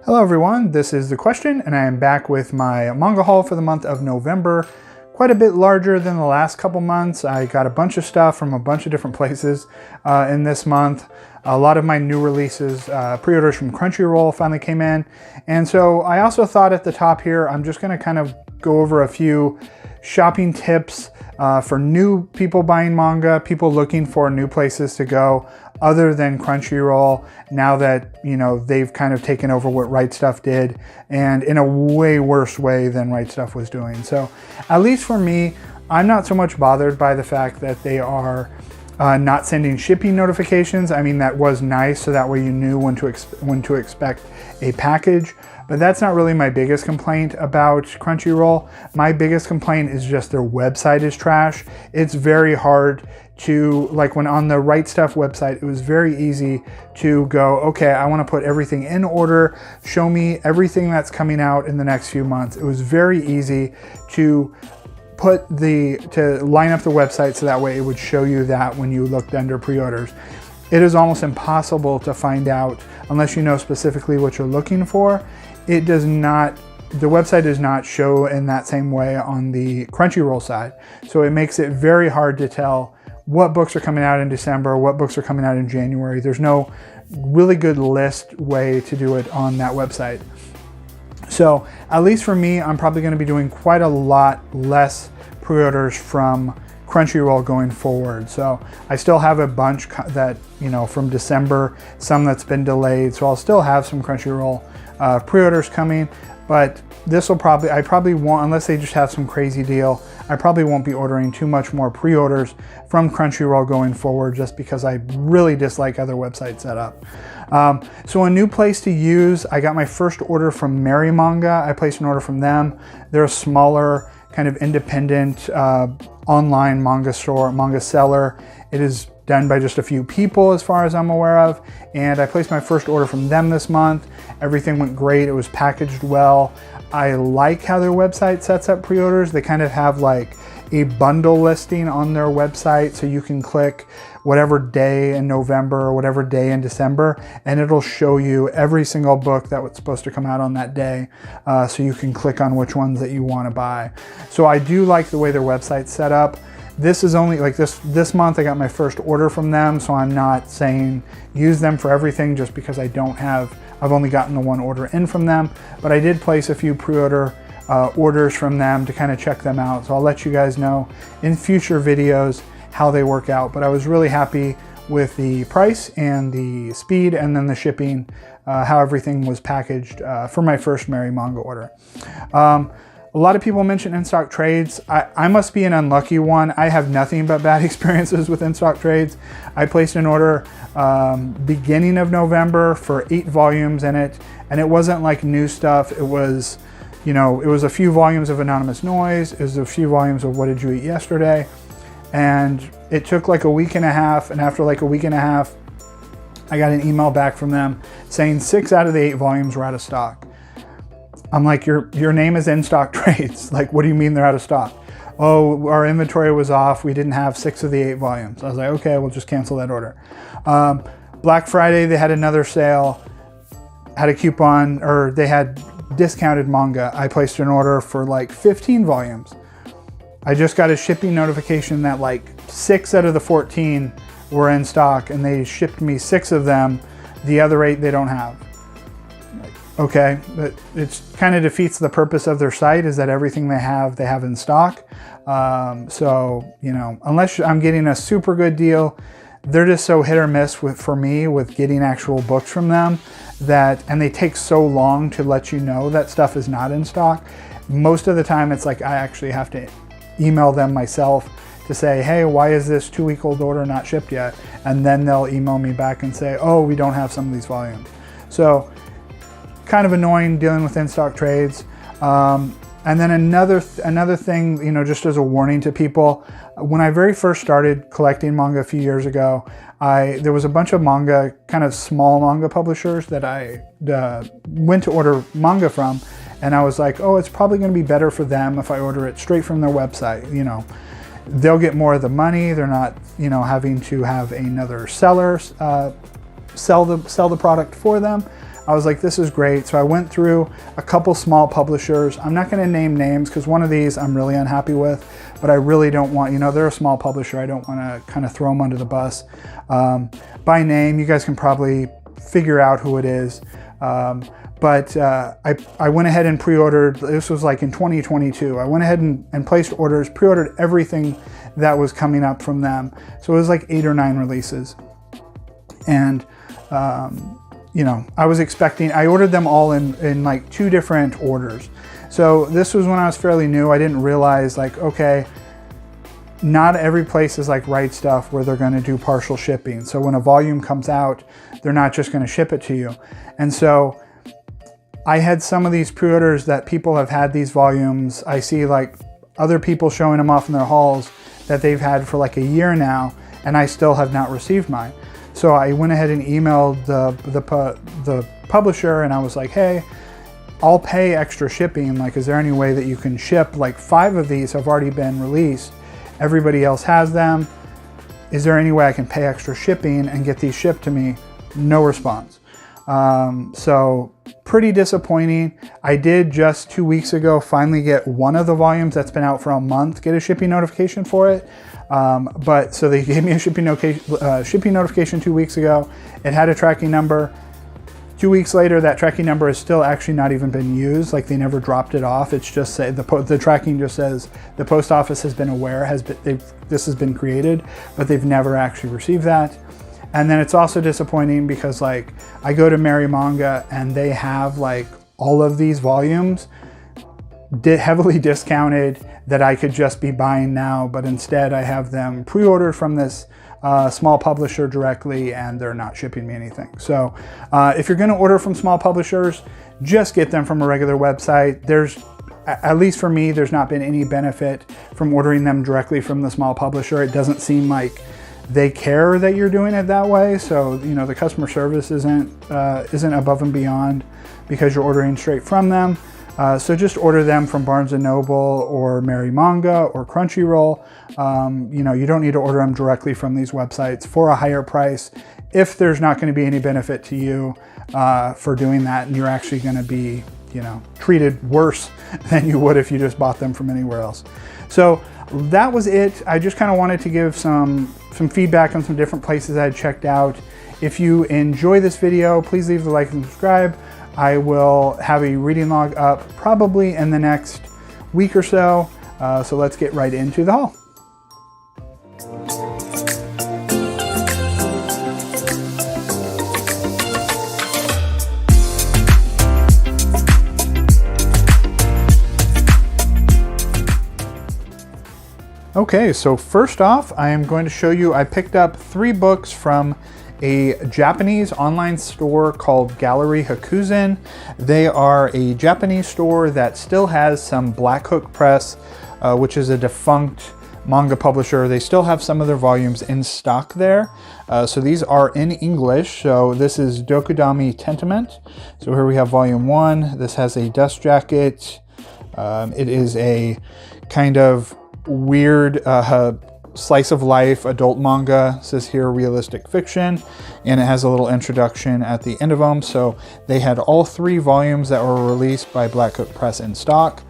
Hello everyone, this is The Question, and I am back with my manga haul for the month of November. Quite a bit larger than the last couple months. I got a bunch of stuff from a bunch of different places in this month. A lot of my new releases, pre-orders from Crunchyroll finally came in. And so I also thought at the top here, I'm just gonna kind of go over a few shopping tips for new people buying manga, people looking for new places to go other than Crunchyroll, now that, you know, they've kind of taken over what Right Stuf did, and in a way worse way than Right Stuf was doing. So at least for me, I'm not so much bothered by the fact that they are not sending shipping notifications. I mean, that was nice, so that way you knew when to expect a package. But that's not really my biggest complaint about Crunchyroll. My biggest complaint is just their website is trash. It's very hard to, like when on the Right Stuf website, it was very easy to go, okay, I want to put everything in order, show me everything that's coming out in the next few months. It was very easy to line up the website so that way it would show you that when you looked under pre-orders. It is almost impossible to find out unless you know specifically what you're looking for. It does not, the website does not show in that same way on the Crunchyroll side. So it makes it very hard to tell what books are coming out in December, what books are coming out in January. There's no really good list way to do it on that website. So at least for me, I'm probably going to be doing quite a lot less pre-orders from Crunchyroll going forward. So I still have a bunch that, you know, from December, some that's been delayed. So I'll still have some Crunchyroll pre-orders coming, but this will I probably won't, unless they just have some crazy deal, I probably won't be ordering too much more pre-orders from Crunchyroll going forward, just because I really dislike other website setup. So a new place to use, I got my first order from Manga. I placed an order from them. They're a smaller, kind of independent online manga store, manga seller. It is done by just a few people as far as I'm aware of. And I placed my first order from them this month. Everything went great. It was packaged well. I like how their website sets up pre-orders. They kind of have like a bundle listing on their website, so you can click whatever day in November or whatever day in December, and it'll show you every single book that was supposed to come out on that day, so you can click on which ones that you want to buy. So I do like the way their website's set up. This is only like this month I got my first order from them, so I'm not saying use them for everything just because I've only gotten the one order in from them, but I did place a few pre-order orders from them to kind of check them out. So I'll let you guys know in future videos how they work out. But I was really happy with the price and the speed, and then the shipping, how everything was packaged for my first Manga order. A lot of people mention in-stock trades. I must be an unlucky one. I have nothing but bad experiences with in-stock trades. I placed an order beginning of November for 8 volumes in it, and it wasn't like new stuff. It was, you know, it was a few volumes of Anonymous Noise. It was a few volumes of What Did You Eat Yesterday? And it took like a week and a half, and after like a week and a half, I got an email back from them saying 6 out of the 8 volumes were out of stock. I'm like, your name is In-Stock Trades. Like, what do you mean they're out of stock? Oh, our inventory was off. We didn't have 6 of the 8 volumes. I was like, okay, we'll just cancel that order. Black Friday, they had another sale, had a coupon, or they had discounted manga. I placed an order for like 15 volumes. I just got a shipping notification that like 6 out of the 14 were in stock, and they shipped me 6 of them. The other 8 they don't have. Okay, but it kind of defeats the purpose of their site, is that everything they have in stock. So, you know, unless I'm getting a super good deal, they're just so hit or miss for me with getting actual books from them, and they take so long to let you know that stuff is not in stock. Most of the time it's like I actually have to email them myself to say, hey, why is this 2-week-old order not shipped yet? And then they'll email me back and say, oh, we don't have some of these volumes. So kind of annoying dealing with in-stock trades. And then another thing, you know, just as a warning to people, when I very first started collecting manga a few years ago, there was a bunch of manga, kind of small manga publishers that I went to order manga from, and I was like, oh, it's probably going to be better for them if I order it straight from their website. You know, they'll get more of the money. They're not, you know, having to have another seller sell the product for them. I was like, this is great. So I went through a couple small publishers. I'm not going to name names because one of these I'm really unhappy with, but I really don't want, you know, they're a small publisher. I don't want to kind of throw them under the bus. By name, you guys can probably figure out who it is. But I went ahead and pre-ordered. This was like in 2022. I went ahead and placed orders, pre-ordered everything that was coming up from them. So it was like 8 or 9 releases. And, you know, I was expecting, I ordered them all in like 2 different orders. So this was when I was fairly new. I didn't realize, like, okay, not every place is like Right Stuf where they're going to do partial shipping. So when a volume comes out, they're not just going to ship it to you. And so I had some of these pre-orders that people have had these volumes. I see like other people showing them off in their hauls that they've had for like a year now, and I still have not received mine. So I went ahead and emailed the publisher, and I was like, hey, I'll pay extra shipping. Like, is there any way that you can ship? Like 5 of these have already been released. Everybody else has them. Is there any way I can pay extra shipping and get these shipped to me? No response. So pretty disappointing. I did just 2 weeks ago finally get one of the volumes that's been out for a month, get a shipping notification for it. But so they gave me a shipping notification 2 weeks ago. It had a tracking number. 2 weeks later, that tracking number has still actually not even been used. Like, they never dropped it off. It's just say the tracking just says the post office has been aware, this has been created, but they've never actually received that. And then it's also disappointing because, like, I go to Manga and they have like all of these volumes heavily discounted that I could just be buying now, but instead I have them pre-ordered from this small publisher directly, and they're not shipping me anything. So if you're going to order from small publishers, just get them from a regular website. At least for me, there's not been any benefit from ordering them directly from the small publisher. It doesn't seem like they care that you're doing it that way. So, you know, the customer service isn't above and beyond because you're ordering straight from them. So just order them from Barnes & Noble or Manga or Crunchyroll. You know, you don't need to order them directly from these websites for a higher price if there's not going to be any benefit to you for doing that, and you're actually going to be, you know, treated worse than you would if you just bought them from anywhere else. So that was it. I just kind of wanted to give some feedback on some different places I had checked out. If you enjoy this video, please leave a like and subscribe. I will have a reading log up probably in the next week or so. So let's get right into the haul. Okay, so first off, I am going to show you, I picked up 3 books from a Japanese online store called Gallery Hakuzen. They are a Japanese store that still has some Black Hook Press, which is a defunct manga publisher. They still have some of their volumes in stock there. So these are in English. So this is Dokudami Tentament. So here we have volume 1. This has a dust jacket. It is a kind of weird slice of life adult manga. It says here realistic fiction, and it has a little introduction at the end of them. So they had all 3 volumes that were released by Black Hook Press in stock.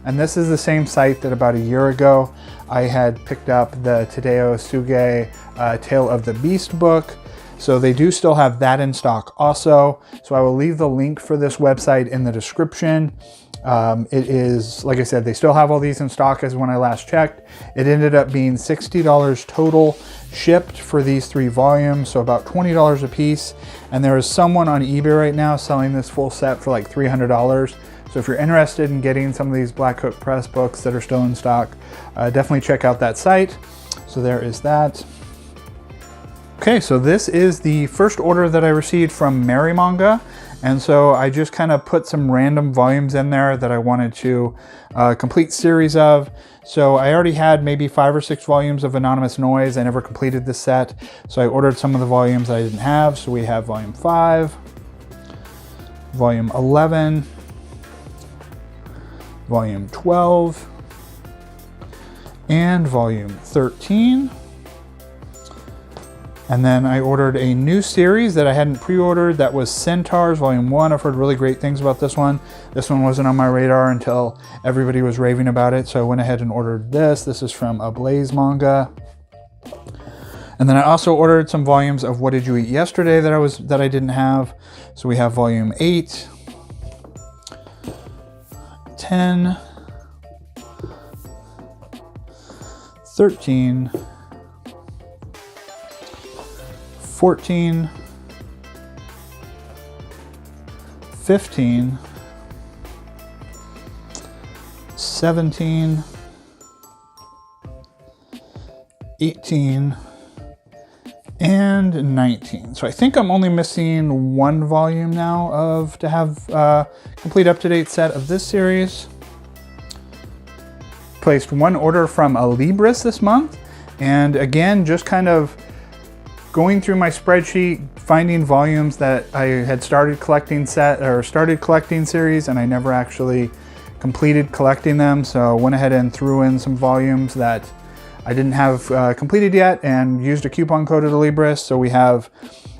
And this is the same site that about a year ago I had picked up the Tadao Suge Tale of the Beast book. So they do still have that in stock also. So I will leave the link for this website in the description. It is, like I said, they still have all these in stock as when I last checked. It ended up being $60 total shipped for these 3 volumes, so about $20 a piece. And there is someone on eBay right now selling this full set for like $300. So if you're interested in getting some of these Black Hook Press books that are still in stock, definitely check out that site. So there is that. Okay, so this is the first order that I received from Manga. And so I just kind of put some random volumes in there that I wanted to complete series of. So I already had maybe 5 or 6 volumes of Anonymous Noise. I never completed this set. So I ordered some of the volumes I didn't have. So we have volume 5, volume 11, volume 12, and volume 13. And then I ordered a new series that I hadn't pre-ordered. That was Centaurs Volume 1. I've heard really great things about this one. This one wasn't on my radar until everybody was raving about it. So I went ahead and ordered this. This is from Ablaze Manga. And then I also ordered some volumes of What Did You Eat Yesterday that I didn't have. So we have Volume 8, 10, 13, 14, 15, 17, 18, and 19. So I think I'm only missing one volume now to have a complete up-to-date set of this series. Placed one order from A-Libri this month, and again, just kind of going through my spreadsheet, finding volumes that I had started collecting series, and I never actually completed collecting them. So I went ahead and threw in some volumes that I didn't have completed yet and used a coupon code at A-Libri. So we have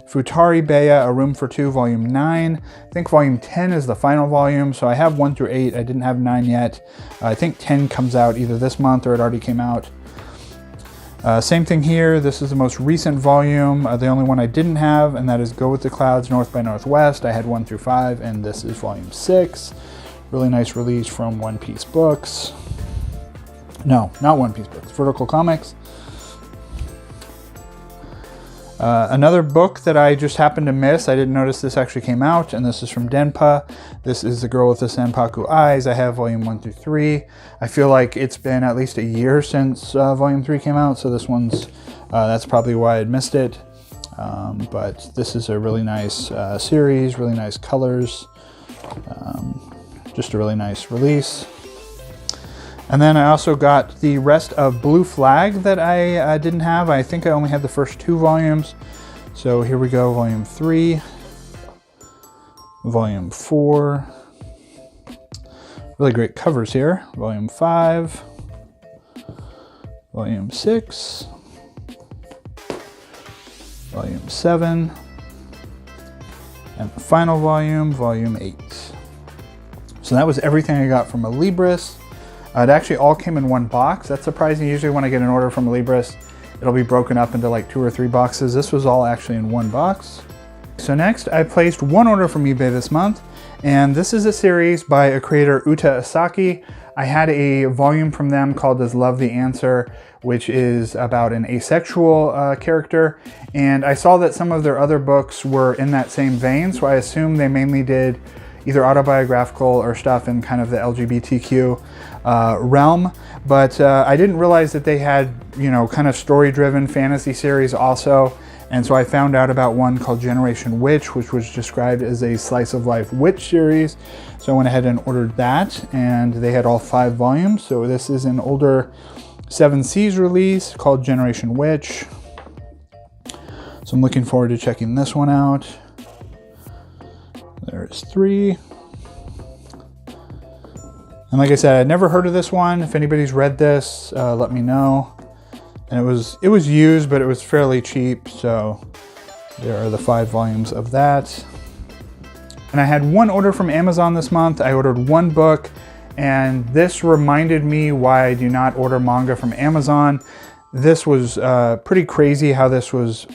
Futari Beya, A Room for Two, Volume 9. I think Volume 10 is the final volume. So I have 1 through 8. I didn't have 9 yet. I think 10 comes out either this month or it already came out. Same thing here. This is the most recent volume, the only one I didn't have, and that is Go With the Clouds, North by Northwest. I had 1 through 5, and this is Volume 6. Really nice release from One Piece Books. No, not One Piece Books, Vertical Comics. Another book that I just happened to miss, I didn't notice this actually came out, and this is from Denpa. This is The Girl with the Senpaku Eyes. I have Volume 1 through 3. I feel like it's been at least a year since Volume 3 came out, so this one's, that's probably why I missed it. But this is a really nice series, really nice colors, just a really nice release. And then I also got the rest of Blue Flag that I didn't have. I think I only had the first 2 volumes. So here we go, Volume 3, Volume 4. Really great covers here. Volume 5, Volume 6, Volume 7, and the final volume, Volume 8. So that was everything I got from A-Libri. It actually all came in one box. That's surprising. Usually when I get an order from A-Libri, it'll be broken up into like 2 or 3 boxes. This was all actually in one box. So next, I placed one order from eBay this month, and this is a series by a creator, Uta Asaki. I had a volume from them called Is Love the Answer, which is about an asexual character, and I saw that some of their other books were in that same vein, so I assumed they mainly did either autobiographical or stuff in kind of the LGBTQ realm, but I didn't realize that they had, you know, kind of story-driven fantasy series also, and so I found out about one called Generation Witch, which was described as a slice of life witch series, so I went ahead and ordered that, and they had all 5 volumes, so this is an older 7 Seas release called Generation Witch, so I'm looking forward to checking this one out. There's 3. And like I said, I'd never heard of this one. If anybody's read this, let me know. And it was used, but it was fairly cheap. So there are the 5 volumes of that. And I had one order from Amazon this month. I ordered 1 book, and this reminded me why I do not order manga from Amazon. This was pretty crazy how this was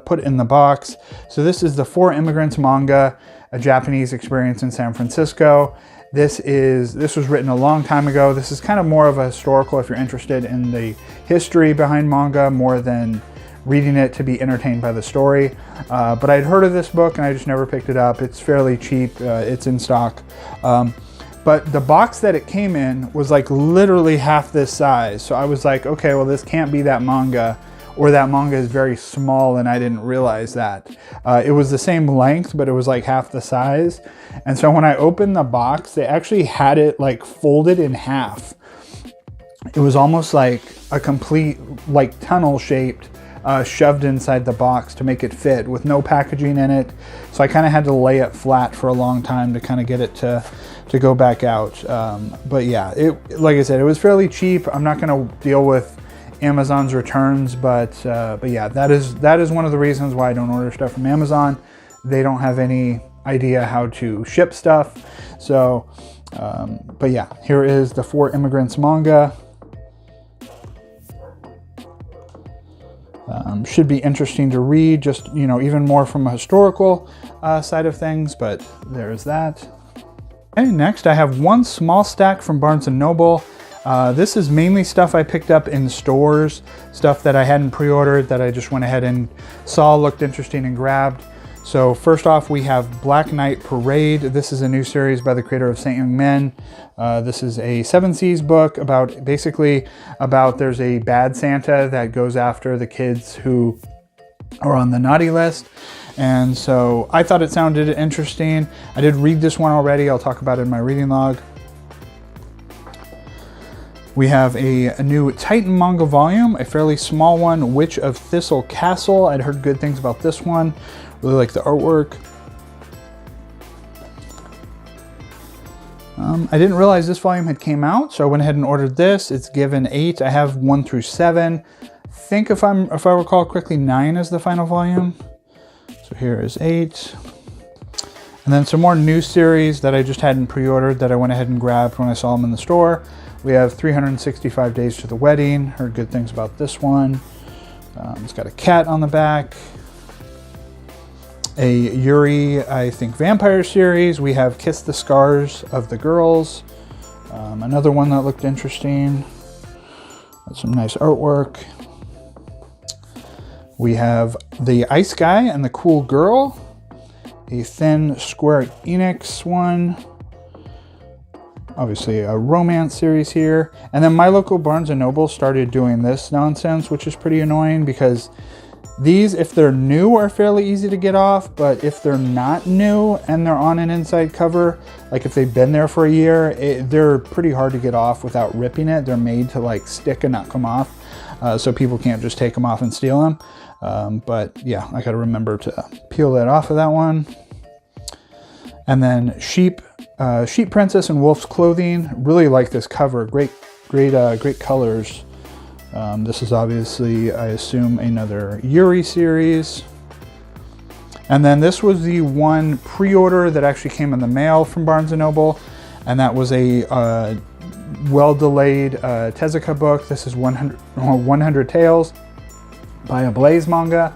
put in the box. So this is the 4 Immigrants manga, a Japanese experience in San Francisco. This was written a long time ago. This is kind of more of a historical if you're interested in the history behind manga more than reading it to be entertained by the story. But I'd heard of this book and I just never picked it up. It's fairly cheap. It's in stock. But the box that it came in was like literally half this size. So I was like, okay, well, this can't be that manga, or that manga is very small and I didn't realize that. It was the same length, but it was like half the size. And so when I opened the box, they actually had it like folded in half. It was almost like a complete like tunnel shaped, shoved inside the box to make it fit with no packaging in it. So I kind of had to lay it flat for a long time to kind of get it to go back out. But yeah, like I said, it was fairly cheap. I'm not going to deal with Amazon's returns, but yeah, that is one of the reasons why I don't order stuff from Amazon. They don't have any idea how to ship stuff. So, but yeah, here is the 4 Immigrants manga. Should be interesting to read, just, you know, even more from a historical side of things, but there's that. Okay, next I have one small stack from Barnes & Noble. This is mainly stuff I picked up in stores, stuff that I hadn't pre-ordered that I just went ahead and saw looked interesting and grabbed. So first off, we have Black Knight Parade. This is a new series by the creator of Saint Young Men. This is a 7 Seas book about, basically about, there's a bad Santa that goes after the kids who are on the naughty list. And so I thought it sounded interesting. I did read this one already. I'll talk about it in my reading log. We have a new Titan manga volume, a fairly small one, Witch of Thistle Castle. I'd heard good things about this one. Really like the artwork. I didn't realize this volume had came out, so I went ahead and ordered this. It's given 8. I have 1 through 7. I think if I recall correctly, 9 is the final volume. So here is 8. And then some more new series that I just hadn't pre-ordered that I went ahead and grabbed when I saw them in the store. We have 365 Days to the Wedding. Heard good things about this one. It's got a cat on the back. A Yuri, I think, vampire series. We have Kiss the Scars of the Girls. Another one that looked interesting. That's some nice artwork. We have The Ice Guy and the Cool Girl. A thin Square Enix one. Obviously a romance series here. And then my local Barnes & Noble started doing this nonsense, which is pretty annoying because these, if they're new, are fairly easy to get off, but if they're not new and they're on an inside cover, like if they've been there for a year, they're pretty hard to get off without ripping it. They're made to like stick and not come off, so people can't just take them off and steal them. But yeah, I gotta remember to peel that off of that one. And then Sheep Princess in Wolf's Clothing. Really like this cover. Great colors. This is obviously, I assume, another Yuri series. And then this was the one pre-order that actually came in the mail from Barnes & Noble. And that was a well-delayed Tezuka book. This is 100 Tales by Ablaze Manga.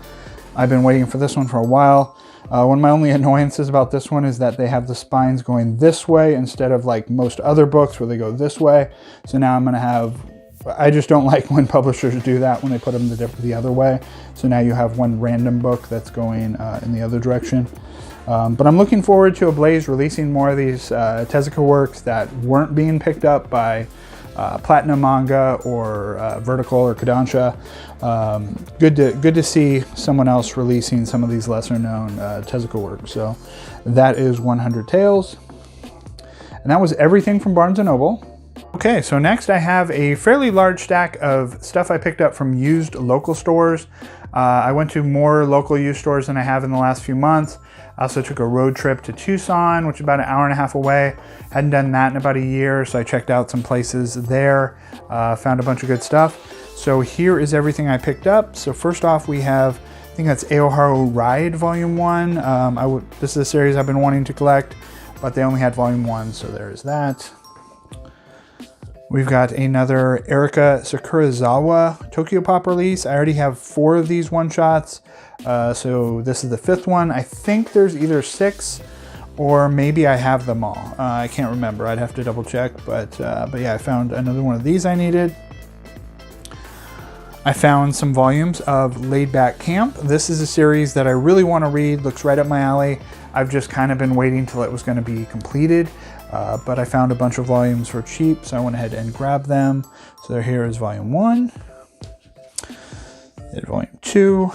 I've been waiting for this one for a while. One of my only annoyances about this one is that they have the spines going this way instead of like most other books where they go this way. So now I'm going to have... I just don't like when publishers do that, when they put them the other way. So now you have one random book that's going in the other direction. But I'm looking forward to Ablaze releasing more of these Tezuka works that weren't being picked up by Platinum Manga or Vertical or Kodansha. Good to see someone else releasing some of these lesser known Tezuka works. So that is 100 Tales. And that was everything from Barnes & Noble. Okay, so next I have a fairly large stack of stuff I picked up from used local stores. I went to more local used stores than I have in the last few months. I also took a road trip to Tucson, which is about an hour and a half away. Hadn't done that in about a year, so I checked out some places there, found a bunch of good stuff. So here is everything I picked up. So first off, we have, I think that's Aoharu Ride Volume 1. This is a series I've been wanting to collect, but they only had Volume 1, so there's that. We've got another Erika Sakurazawa Tokyo Pop release. I already have 4 of these one-shots, so this is the 5th one. I think there's either 6 or maybe I have them all. I can't remember. I'd have to double check, but yeah, I found another one of these I needed. I found some volumes of Laid Back Camp. This is a series that I really want to read. Looks right up my alley. I've just kind of been waiting till it was going to be completed. But I found a bunch of volumes for cheap, so I went ahead and grabbed them. So here is Volume 1, and Volume 2,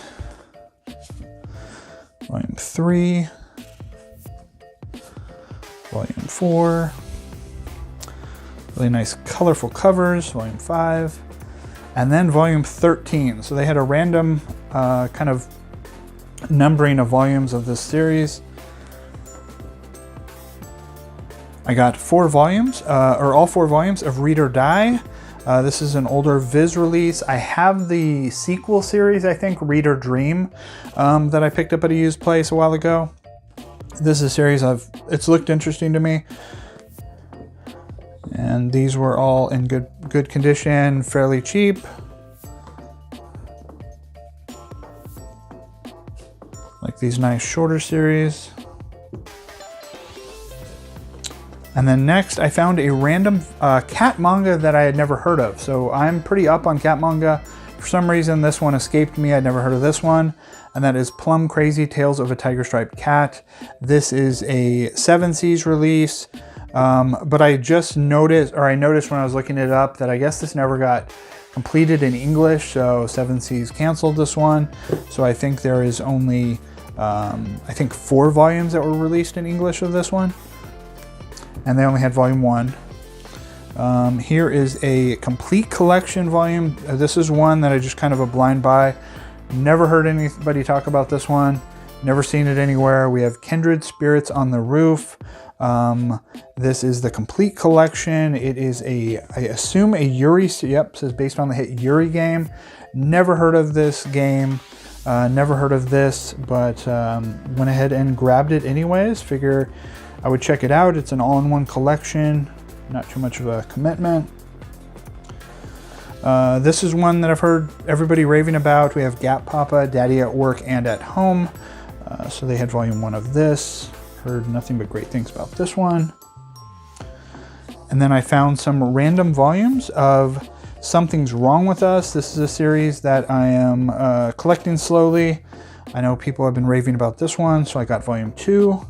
Volume 3, Volume 4, really nice colorful covers, Volume 5, and then Volume 13. So they had a random kind of numbering of volumes of this series. I got 4 volumes, or all 4 volumes of Read or Die. This is an older Viz release. I have the sequel series, I think, Read or Dream, that I picked up at a used place a while ago. This is a series it's looked interesting to me. And these were all in good condition, fairly cheap. Like these nice shorter series. And then next I found a random cat manga that I had never heard of. So I'm pretty up on cat manga. For some reason this one escaped me. I'd never heard of this one. And that is Plum Crazy Tales of a Tiger Striped Cat. This is a 7 Seas release. But I just noticed, or I noticed when I was looking it up, that I guess this never got completed in English. So 7 Seas canceled this one. So I think there is only, I think 4 volumes that were released in English of this one. And they only had volume 1. Here is a complete collection volume. This is one that I just kind of a blind buy. Never heard anybody talk about this one. Never seen it anywhere. We have Kindred Spirits on the Roof. This is the complete collection. It is I assume a Yuri, yep, says based on the hit Yuri game. Never heard of this game. Never heard of this, but went ahead and grabbed it anyways. Figure I would check it out. It's an all-in-one collection. Not too much of a commitment. This is one that I've heard everybody raving about. We have Gap Papa, Daddy at Work and at Home. So they had volume 1 of this. Heard nothing but great things about this one. And then I found some random volumes of Something's Wrong with Us. This is a series that I am collecting slowly. I know people have been raving about this one, so I got volume 2,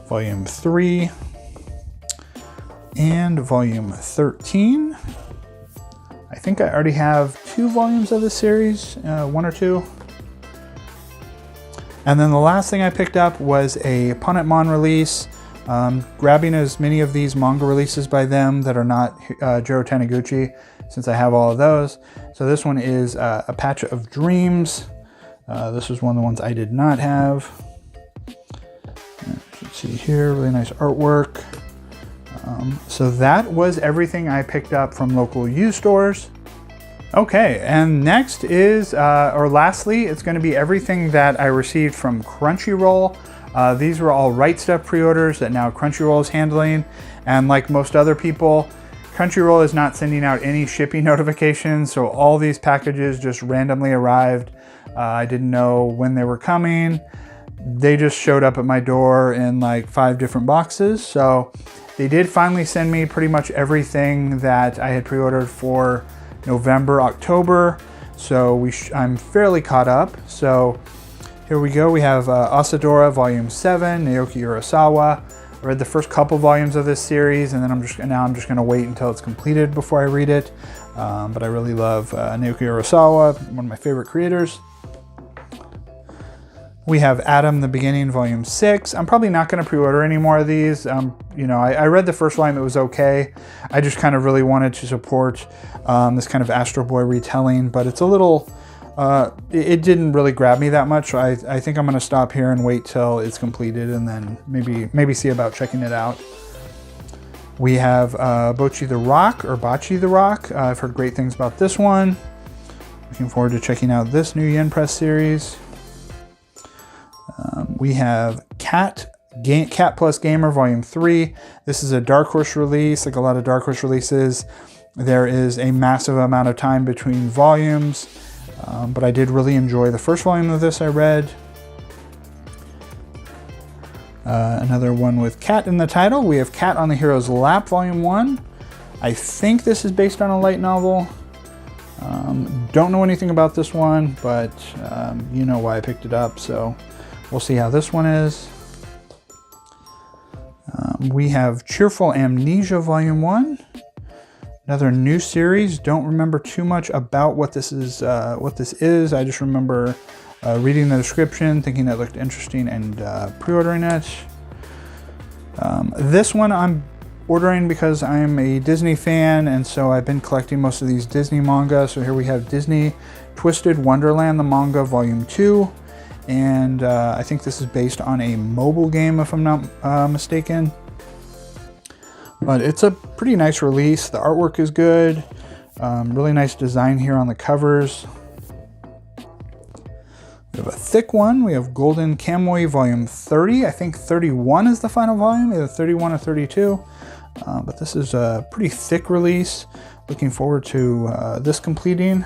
volume 3, and volume 13. I think I already have 2 volumes of this series, 1 or 2. And then the last thing I picked up was a Ponetmon release. Grabbing as many of these manga releases by them that are not Jiro Taniguchi, since I have all of those. So this one is A Patch of Dreams. This was one of the ones I did not have. Let's see here, really nice artwork. So that was everything I picked up from local used stores. Okay, and next is, or lastly, it's going to be everything that I received from Crunchyroll. These were all Right Stuf pre-orders that now Crunchyroll is handling. And like most other people, Crunchyroll is not sending out any shipping notifications, so all these packages just randomly arrived. I didn't know when they were coming. They just showed up at my door in like 5 different boxes. So they did finally send me pretty much everything that I had pre-ordered for November, October. So I'm fairly caught up. So here we go. We have Asadora Volume 7, Naoki Urasawa. I read the first couple volumes of this series, and then I'm just going to wait until it's completed before I read it. But I really love Naoki Urasawa, one of my favorite creators. We have Adam the Beginning Volume 6. I'm probably not going to pre-order any more of these. You know, I read the first volume, it was okay. I just kind of really wanted to support this kind of Astro Boy retelling, but it's a little, it didn't really grab me that much. So I think I'm going to stop here and wait till it's completed and then maybe see about checking it out. We have Bocchi the Rock, or Bocchi the Rock. I've heard great things about this one. Looking forward to checking out this new Yen Press series. We have Cat Plus Gamer Volume 3. This is a Dark Horse release. Like a lot of Dark Horse releases, there is a massive amount of time between volumes. But I did really enjoy the first volume of this I read. Another one with Cat in the title. We have Cat on the Hero's Lap Volume 1. I think this is based on a light novel. Don't know anything about this one, but you know why I picked it up, so we'll see how this one is. We have Cheerful Amnesia Volume 1. Another new series. Don't remember too much about what this is. I just remember reading the description, thinking it looked interesting, and pre-ordering it. This one I'm ordering because I'm a Disney fan, and so I've been collecting most of these Disney manga. So here we have Disney Twisted Wonderland, the manga, Volume 2. And I think this is based on a mobile game, if I'm not mistaken. But it's a pretty nice release. The artwork is good. Really nice design here on the covers. We have a thick one. We have Golden Kamuy Volume 30. I think 31 is the final volume, either 31 or 32. But this is a pretty thick release. Looking forward to this completing.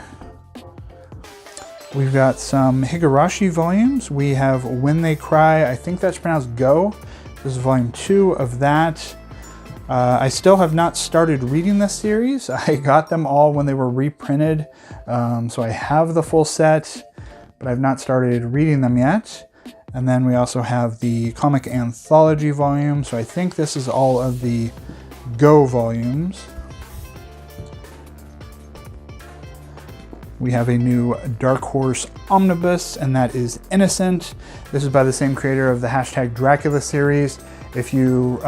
We've got some Higurashi volumes. We have When They Cry. I think that's pronounced Go. This is volume 2 of that. I still have not started reading this series. I got them all when they were reprinted. So I have the full set, but I've not started reading them yet. And then we also have the comic anthology volume. So I think this is all of the Go volumes. We have a new Dark Horse omnibus, and that is Innocent. This is by the same creator of the #Dracula series. If you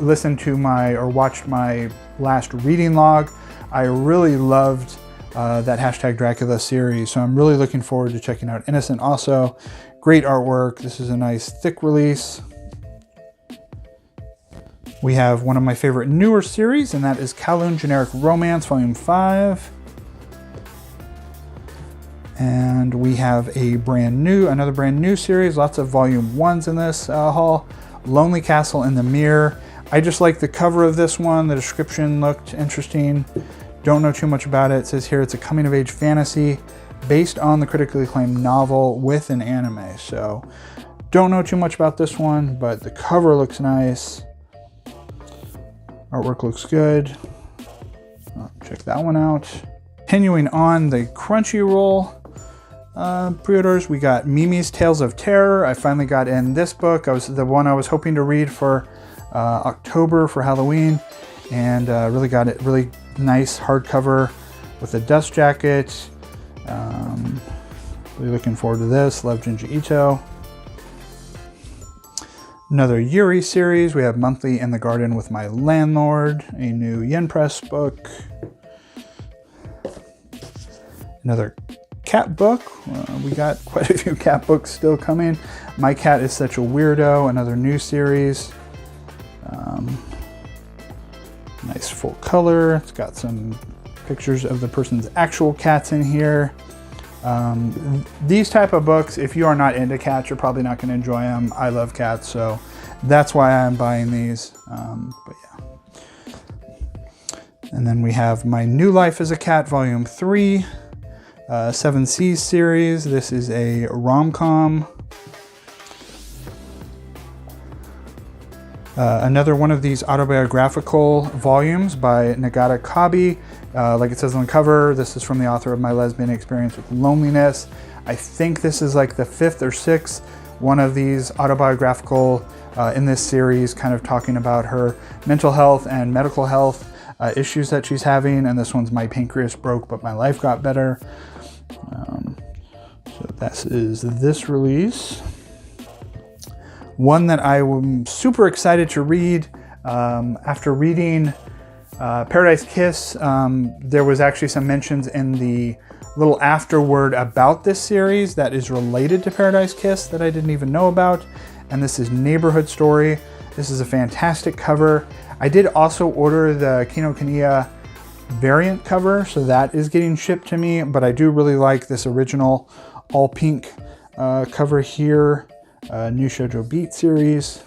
listened to or watched my last reading log, I really loved that #Dracula series. So I'm really looking forward to checking out Innocent also. Great artwork. This is a nice thick release. We have one of my favorite newer series, and that is Kowloon Generic Romance, Volume 5. And we have another brand new series, lots of volume 1s in this haul. Lonely Castle in the Mirror. I just like the cover of this one. The description looked interesting. Don't know too much about it. It says here it's a coming of age fantasy based on the critically acclaimed novel with an anime. So don't know too much about this one, but the cover looks nice. Artwork looks good. Check that one out. Continuing on the Crunchyroll pre-orders, we got Mimi's Tales of Terror. I finally got in this book. The one I was hoping to read for October for Halloween, and really got it. Really nice hardcover with a dust jacket. Really looking forward to this. Love Junji Ito. Another Yuri series. We have Monthly in the Garden with My Landlord, a new Yen Press book. Another cat book. We got quite a few cat books still coming. My Cat is Such a Weirdo, another new series. Nice full color. It's got some pictures of the person's actual cats in here. These type of books, if you are not into cats, you're probably not going to enjoy them. I love cats, so that's why I'm buying these. But yeah. And then we have My New Life as a Cat, Volume 3. 7 Seas series. This is a rom-com. Another one of these autobiographical volumes by Nagata Kabi. Like it says on the cover, this is from the author of My Lesbian Experience with Loneliness. I think this is like the 5th or 6th one of these autobiographical in this series, kind of talking about her mental health and medical health issues that she's having. And this one's My Pancreas Broke, but My Life Got Better. So this is this release. One that I am super excited to read. After reading Paradise Kiss, there was actually some mentions in the little afterword about this series that is related to Paradise Kiss that I didn't even know about. And this is Neighborhood Story. This is a fantastic cover. I did also order the Kinokuniya variant cover, so that is getting shipped to me, but I do really like this original all pink cover here. New Shoujo Beat series.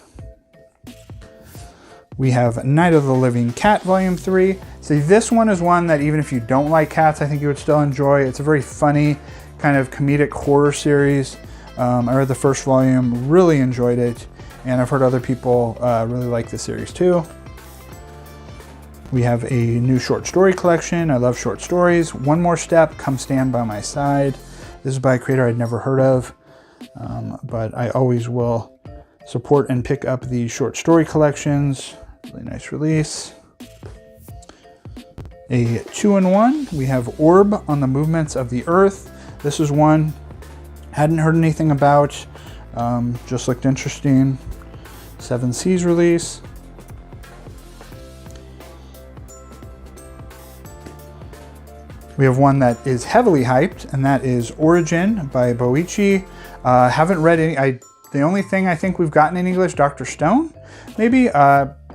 We have Night of the Living Cat Volume 3. See, this one is one that even if you don't like cats, I think you would still enjoy. It's a very funny kind of comedic horror series. I read the first volume, really enjoyed it, and I've heard other people really like this series too. We have a new short story collection. I love short stories. One More Step, Come Stand By My Side. This is by a creator I'd never heard of, but I always will support and pick up the short story collections. Really nice release. A 2-in-1. We have Orb on the Movements of the Earth. This is one hadn't heard anything about, just looked interesting. 7 Seas release. We have one that is heavily hyped, and that is Origin by Boichi. Haven't read any. The only thing I think we've gotten in English, Dr. Stone, maybe.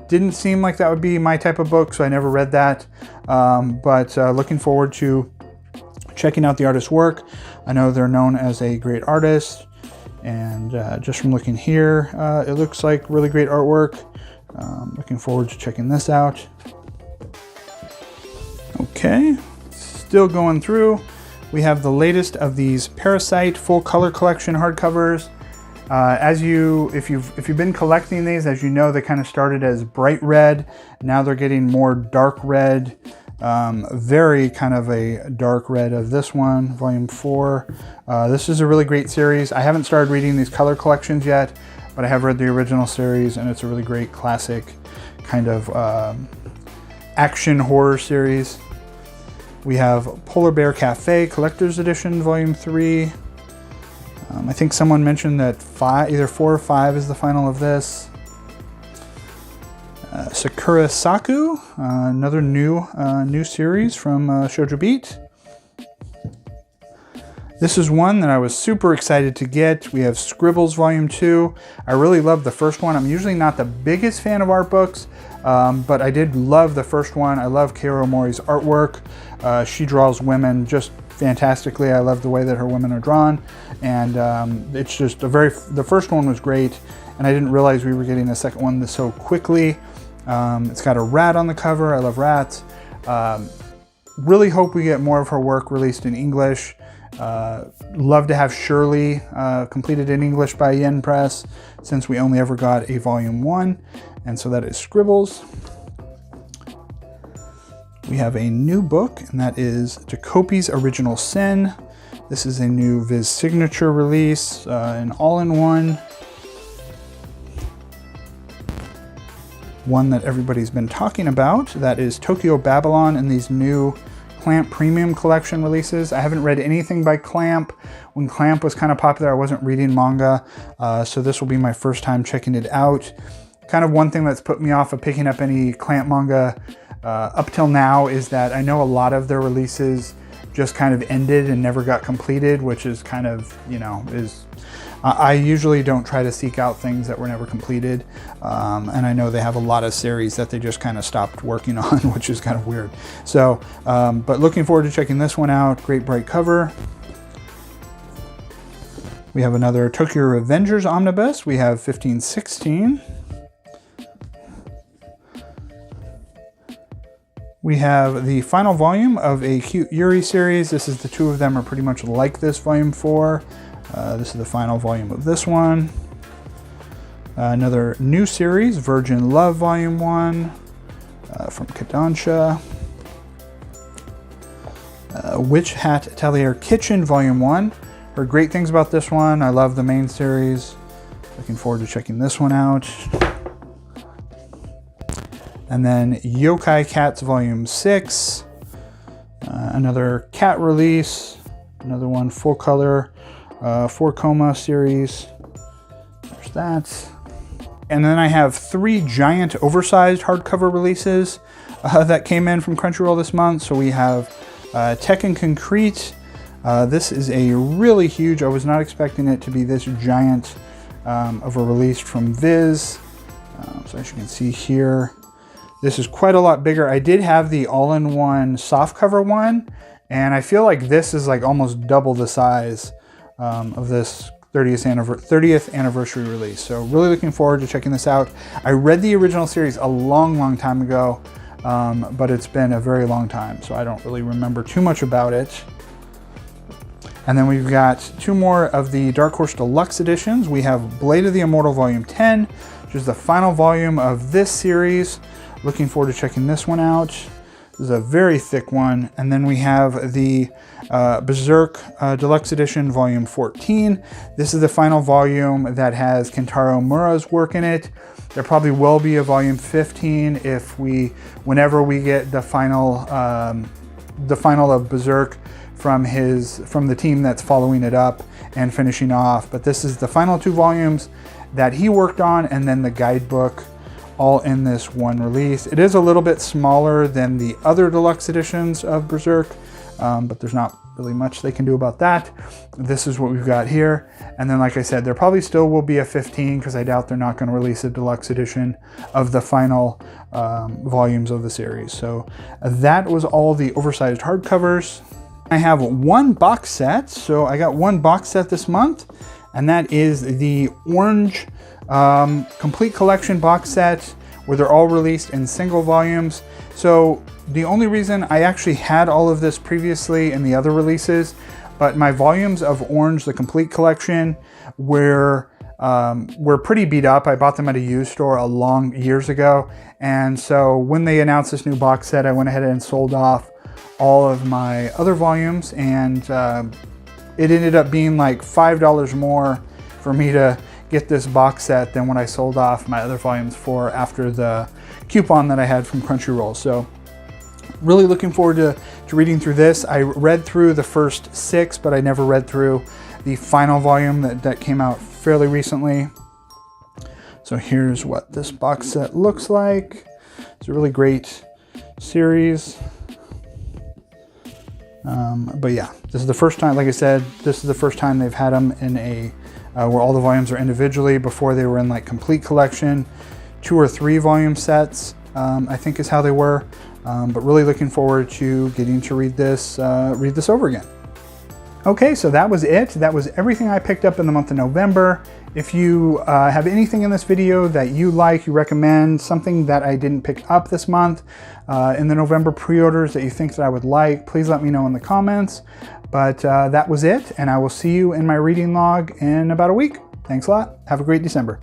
Didn't seem like that would be my type of book, so I never read that. But looking forward to checking out the artist's work. I know they're known as a great artist, and just from looking here, it looks like really great artwork. Looking forward to checking this out. Okay, still going through. We have the latest of these Parasite full color collection hardcovers. If you've been collecting these, as you know, they kind of started as bright red. Now they're getting more dark red, very kind of a dark red of this one, volume 4. This is a really great series. I haven't started reading these color collections yet, but I have read the original series, and it's a really great classic kind of action horror series. We have Polar Bear Cafe Collector's Edition, volume 3. I think someone mentioned that either 4 or 5 is the final of this. Sakura Saku, another new series from Shoujo Beat. This is one that I was super excited to get. We have Scribbles Volume 2. I really love the first one. I'm usually not the biggest fan of art books, but I did love the first one. I love Keiro Mori's artwork. She draws women just fantastically. I love the way that her women are drawn, and it's just the first one was great, and I didn't realize we were getting a second one so quickly. It's got a rat on the cover. I love rats. Really hope we get more of her work released in English. Love to have Shirley completed in English by Yen Press, since we only ever got a volume 1, and so that is Scribbles. We have a new book, and that is Jacopi's Original Sin. This is a new Viz signature release, an all-in-one. One that everybody's been talking about. That is Tokyo Babylon and these new Clamp Premium Collection releases. I haven't read anything by Clamp. When Clamp was kind of popular, I wasn't reading manga, so this will be my first time checking it out. Kind of one thing that's put me off of picking up any Clamp manga up till now is that I know a lot of their releases just kind of ended and never got completed, which is kind of, I usually don't try to seek out things that were never completed. And I know they have a lot of series that they just kind of stopped working on, which is kind of weird. So, but looking forward to checking this one out. Great bright cover. We have another Tokyo Revengers Omnibus. We have 1516. We have the final volume of a Cute Yuri series. This is the two of them are pretty much like this, volume 4. This is the final volume of this one. Another new series, Virgin Love Volume 1 from Kodansha. Witch Hat Atelier Kitchen Volume 1. Heard great things about this one. I love the main series. Looking forward to checking this one out. And then Yokai Cats Volume 6. Another cat release. Another one full color. 4-Coma series. There's that. And then I have 3 giant oversized hardcover releases that came in from Crunchyroll this month. So we have Tekken Concrete. This is a really huge, I was not expecting it to be this giant of a release from Viz. So as you can see here, this is quite a lot bigger. I did have the all-in-one softcover one, and I feel like this is like almost double the size of this 30th anniversary release. So really looking forward to checking this out. I read the original series a long time ago, but it's been a very long time, so I don't really remember too much about it. And then we've got 2 more of the Dark Horse Deluxe editions. We have Blade of the Immortal Volume 10, which is the final volume of this series. Looking forward to checking this one out. This is a very thick one. And then we have the Berserk Deluxe Edition Volume 14. This is the final volume that has Kentaro Mura's work in it. There probably will be a Volume 15 whenever we get the final of Berserk from the team that's following it up and finishing off. But this is the final 2 volumes that he worked on, and then the guidebook, all in this one release. It is a little bit smaller than the other deluxe editions of Berserk, but there's not really much they can do about that. This is what we've got here. And then, like I said, there probably still will be a 15 because I doubt they're not going to release a deluxe edition of the final volumes of the series. So that was all the oversized hardcovers. I have one box set. So I got one box set this month, and that is the Orange Complete Collection box set, where they're all released in single volumes. So the only reason I actually had all of this previously in the other releases, but my volumes of Orange, the Complete Collection, were pretty beat up. I bought them at a used store years ago. And so when they announced this new box set, I went ahead and sold off all of my other volumes, and it ended up being like $5 more for me to get this box set than what I sold off my other volumes for after the coupon that I had from Crunchyroll. So really looking forward to reading through this. I read through the first 6, but I never read through the final volume that came out fairly recently. So here's what this box set looks like. It's a really great series. But yeah, this is the first time, like I said, this is the first time they've had them in a where all the volumes are individually. Before, they were in like complete collection, 2 or 3 volume sets, I think is how they were. But really looking forward to getting to read this over again. Okay, so that was it. That was everything I picked up in the month of November. If you have anything in this video that you like, you recommend, something that I didn't pick up this month in the November pre-orders that you think that I would like, please let me know in the comments. But that was it, and I will see you in my reading log in about a week. Thanks a lot. Have a great December.